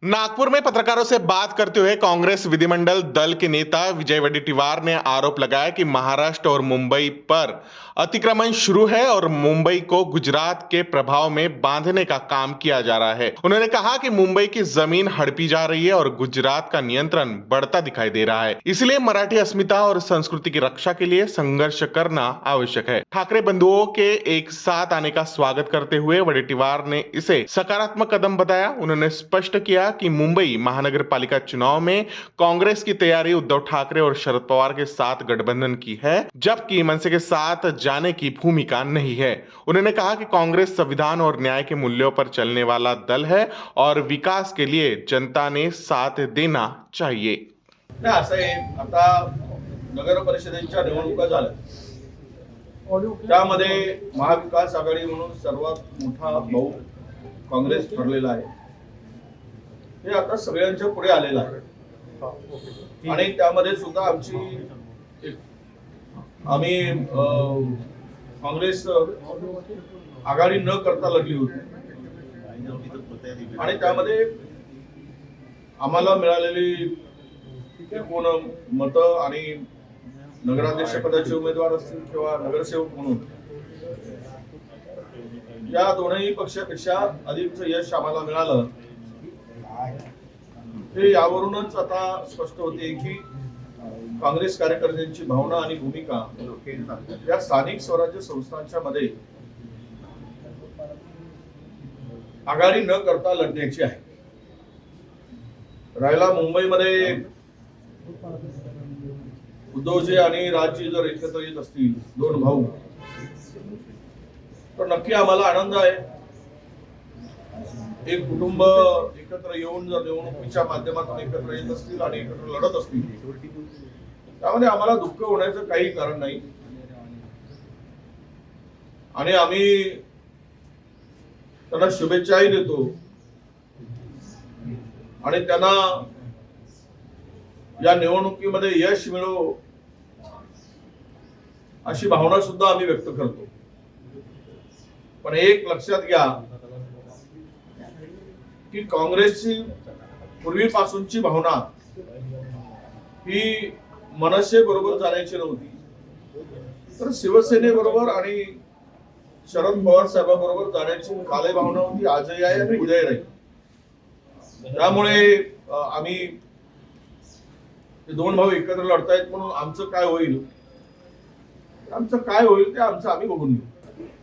नागपुर में पत्रकारों से बात करते हुए कांग्रेस विधिमंडल दल के नेता विजय वडेट्टीवार ने आरोप लगाया कि महाराष्ट्र और मुंबई पर अतिक्रमण शुरू है और मुंबई को गुजरात के प्रभाव में बांधने का काम किया जा रहा है। उन्होंने कहा कि मुंबई की जमीन हड़पी जा रही है और गुजरात का नियंत्रण बढ़ता दिखाई दे रहा है। इसलिए मराठी अस्मिता और संस्कृति की रक्षा के लिए संघर्ष करना आवश्यक है। ठाकरे बंधुओं के एक साथ आने का स्वागत करते हुए वडेट्टीवार ने इसे सकारात्मक कदम बताया। उन्होंने स्पष्ट किया कि मुंबई महानगर पालिका चुनाव में कांग्रेस की तैयारी उद्धव ठाकरे और शरद पवार के साथ गठबंधन की है, जबकि मनसे के साथ जाने की भूमिका नहीं है। उन्होंने कहा कि कांग्रेस संविधान और न्याय के मूल्यों पर चलने वाला दल है और विकास के लिए जनता ने साथ देना चाहिए। नाही असं आहे, आता नगर परिषदेच्या निवडणुका झाल्या, त्यामध्ये महाविकास आघाडी म्हणून सर्वात मोठा भाऊ काँग्रेस ठरलेला आहे। हे आता सगळ्यांच्या पुढे आलेलं आहे आणि त्यामध्ये सुद्धा आम्ही काँग्रेस आघाडी न करता लढली होती आणि त्यामध्ये आम्हाला मिळालेली एकूण मतं आणि नगराध्यक्ष पदाचे उमेदवार असतील किंवा नगरसेवक म्हणून या दोनही पक्षापेक्षा अधिकचं यश आम्हाला मिळालं। हे यावरूनच आता स्पष्ट होते की काँग्रेस कार्यकर्त्यांची भावना आणि भूमिका या स्थानिक स्वराज्य संस्थांच्या मध्ये आघाडी न करता लढण्याची आहे। राहिला मुंबईमध्ये उद्धवजी आणि राजजी जर एकत्र येत असतील, दोन भाऊ, तर नक्की आम्हाला आनंद आहे। एक कुटुंब एकत्र येऊन जर निवडणुकीच्या माध्यमातून एकत्र येत असतील आणि एकत्र लढत असतील, त्यामध्ये आम्हाला दुःख होण्याचं काही कारण नाही आणि आम्ही त्यांना शुभेच्छाही देतो आणि त्यांना या निवडणुकीमध्ये यश मिळो अशी भावना सुद्धा आम्ही व्यक्त करतो। पण एक लक्षात घ्या की काँग्रेसची पूर्वीपासूनची भावना ही मनसे बरोबर जाण्याची नव्हती, तर शिवसेनेबरोबर आणि शरद पवार साहेबांबरोबर जाण्याची काले भावना होती, आजही आहे आणि उद्याही राहील। त्यामुळे आम्ही दोन भाऊ एकत्र लढतायत म्हणून आमचं काय होईल ते आम्ही बघून घेऊ।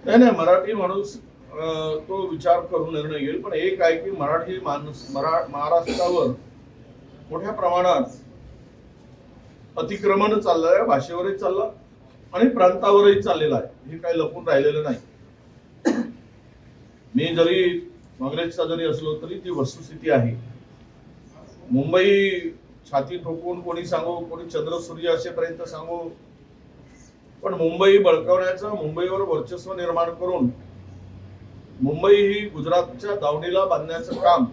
नाही, मराठी माणूस तो विचार करून निर्णय घेईल, पण एक आहे की मराठी माणूस महाराष्ट्रावर मोठ्या प्रमाणात अतिक्रमण चाललंय, भाषेवरही चाललं आणि प्रांतावरही चाललेलं आहे। हे काही लपून राहिलेलं नाही। मी जरी काँग्रेसचा जरी असलो तरी ती वस्तुस्थिती आहे। मुंबई छाती ठोकून कोणी सांगू, कोणी चंद्र सूर्य असेपर्यंत सांगू, पण मुंबई बळकावण्याचं, मुंबईवर वर्चस्व निर्माण करून मुंबई ही गुजरातच्या दावणीला बांधण्याचं काम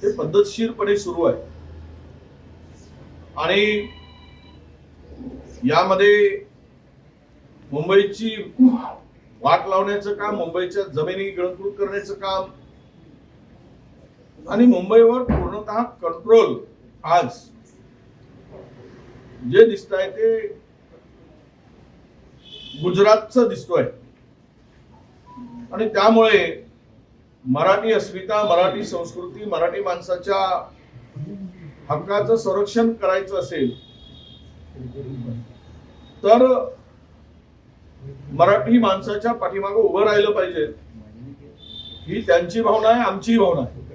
हे पद्धतशीरपणे सुरू आहे आणि यामध्ये मुंबईची वाट लावण्याचं काम, मुंबईच्या जमिनी गिळंकृत करण्याचं काम आणि मुंबईवर पूर्णतः कंट्रोल आज जे दिसतंय ते गुजरातचं दिसतोय आणि त्यामुळे मराठी अस्मिता, मराठी संस्कृती, मराठी माणसाच्या हक्काचं संरक्षण करायचं असेल तर मराठी माणसाच्या पाठीमागे उभं राहिलं पाहिजे। ही त्यांची भावना आहे, आमची भावना आहे।